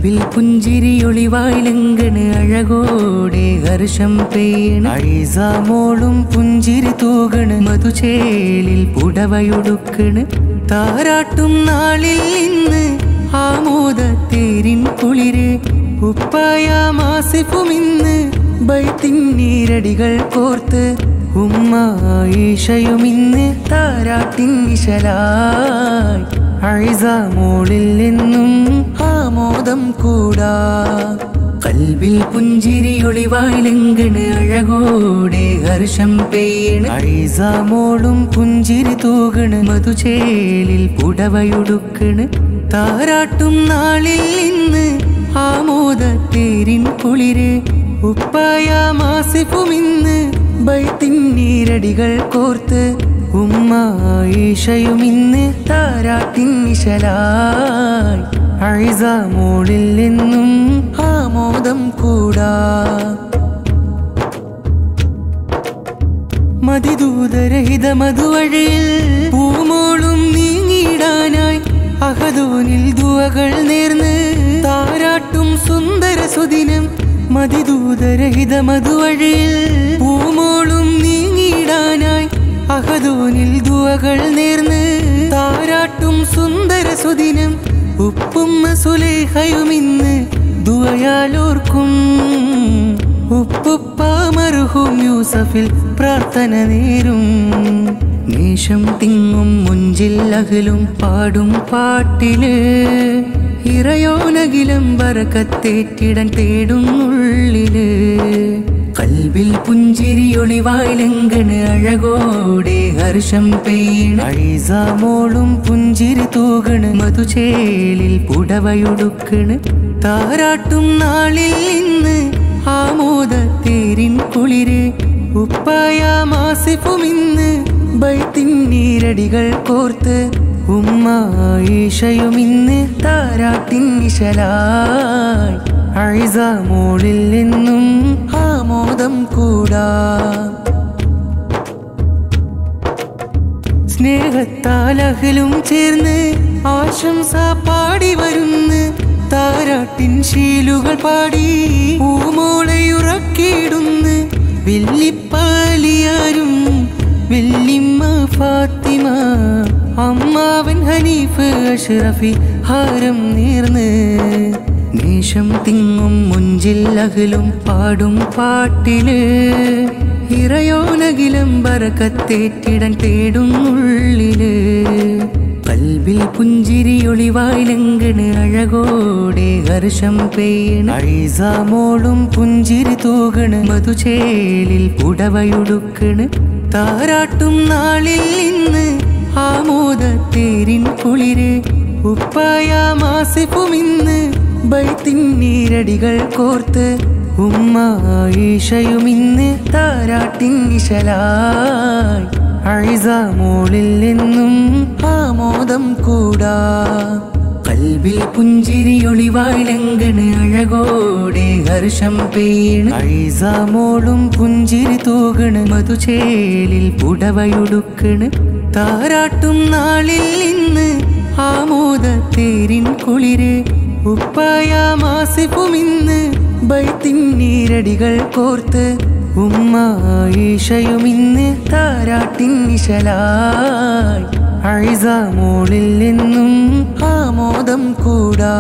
കൽബിൽ പുഞ്ചിരിയൊളിവായിലങ്കണ് അഴകോടെ ഹർഷം പെയ്യണ് ഐസാമോളും പുഞ്ചിരി തൂകണ് മധുചേലിൽ പുടവയൊടുക്കണ് താരാട്ടും നാളിൽ ഇന്ന് ആമോദത്തേരിൻ കുളിര് ഉപ്പായ മാസിഫുമിന്ന് ബൈത്തിൻ നീരടികൾ കോർത്ത് ഉമ്മ ഈശയുമിന്ന് താരാട്ടിൻ ഇശലായി ഐസാമോളിൽ എന്നും ആമോദം കൂടാ കൽബിൽ പുഞ്ചിരിയൊളിവായിലങ്കണ് അഴകോടെ ഹർഷം പെയ്യണ് ഐസാമോളും പുഞ്ചിരി തൂകണ് മധുചേലിൽ പുടവയൊടുക്കണ് താരാട്ടും നാളിൽ ഇന്ന് ആമോദത്തേരിൻ കുളിര് ഉപ്പായ മാസിഫുമിന്ന് ബൈത്തിൻ നീരടികൾ കോർത്ത് ഉമ്മ ഈശയുമിന്ന് താരാട്ടിൻ ഇശലായി ഐസാമോളിൽ എന്നും ആമോദം കൂടാ മതിദൂതരഹിത മധുവഴിയിൽ പൂമോളും നീങ്ങിടാനായി അഹദോനിൽ ദുവകൾ നേർന്ന് താരാട്ടും സുന്ദര സുദിനം മതിദൂതരഹിത മധുവഴിയിൽ പൂമോളും നീങ്ങിടാനായി അഹദോനിൽ ദുവകൾ നേർന്ന് താരാട്ടും സുന്ദര സുദിനം ഉപ്പുമ്മ സുലൈഹയുമിന്ന് ദുവയാലോർക്കും ഉപ്പുപ്പ മർഹൂം യൂസഫിൽ പ്രാർത്ഥന നേരും നേശം തിങ്ങും മുഞ്ചിൽ അകലും പാടും പാട്ടില് ഇറയോനകിലും ബറക്കത്തേറ്റിടൻ തേടും ഉള്ളില് കൽബിൽ പുഞ്ചിരിയൊളിവായിലങ്കണ് അഴകോടെ ഹർഷം പെയ്യണ് ഐസാമോളും പുഞ്ചിരി തൂകണ് മധുചേലിൽ പുടവയൊടുക്കണ് താരാട്ടും നാളിൽ ഇന്ന് ആമോദത്തേരിൻ കുളിര് ഉപ്പായ മാസിഫുമിന്ന് ബൈത്തിൻ നീരടികൾ കോർത്ത് ഉമ്മ ഈശയുമിന്ന് താരാട്ടിൻ ഇശലായി ഐസാമോളിൽ എന്നും ആമോദം കൂടാ സ്നേഹത്താൽ അഹലും ചേർന്ന് ആശംസ പാടി വരുന്ന് താരാട്ടിൻ ശീലുകൾ പാടി പൂമോളയുറക്കിയിടുന്ന് വെല്ലിപ്പാലിയാരും വെല്ലിമ്മ ഫാത്തിമ അമ്മാവൻ ഹനീഫ് അഷ്റഫി ഹാരം നേർന്ന് നേശം തിങ്ങും മുഞ്ചിൽ അകലും പാടും പാട്ടില് ഇറയോനകിലും ബറക്കത്തേറ്റിടൻ തേടും ഉള്ളില് കൽബിൽ പുഞ്ചിരിയൊളിവായിലങ്കണ് അഴകോടെ ഹർഷം പെയ്യണ് ഐസാമോളും പുഞ്ചിരി തൂകണ് മധുചേലിൽ പുടവയൊടുക്കണ് താരാട്ടും നാളിൽ ഇന്ന് ആമോദത്തേരിൻ കുളിര് ഉപ്പായ മാസിഫുമിന്ന് ബൈത്തിൻ നീരടികൾ കോർത്ത് ഉമ്മ ഈശയുമിന്ന് താരാട്ടിൻ ഇശലായി ഐസാമോളിൽ എന്നും ആമോദം കൂടാ കൽബിൽ പുഞ്ചിരിയൊളിവായിലങ്കണ് അഴകോടെ ഹർഷം പെയ്യണ് ഐസാമോളും പുഞ്ചിരി തൂകണ് മധുചേലിൽ പുടവയൊടുക്കണ് താരാട്ടും നാളിൽ ഇന്ന് ആമോദത്തേരിൻ കുളിര് ഉപ്പായ മാസിഫുമിന്ന് ബൈത്തിൻ നീരടികൾ കോർത്ത് ഉമ്മ ഈശയുമിന്ന് താരാട്ടിൻ ഇശലായി ഐസാമോളിൽ എന്നും ആമോദം കൂടാ.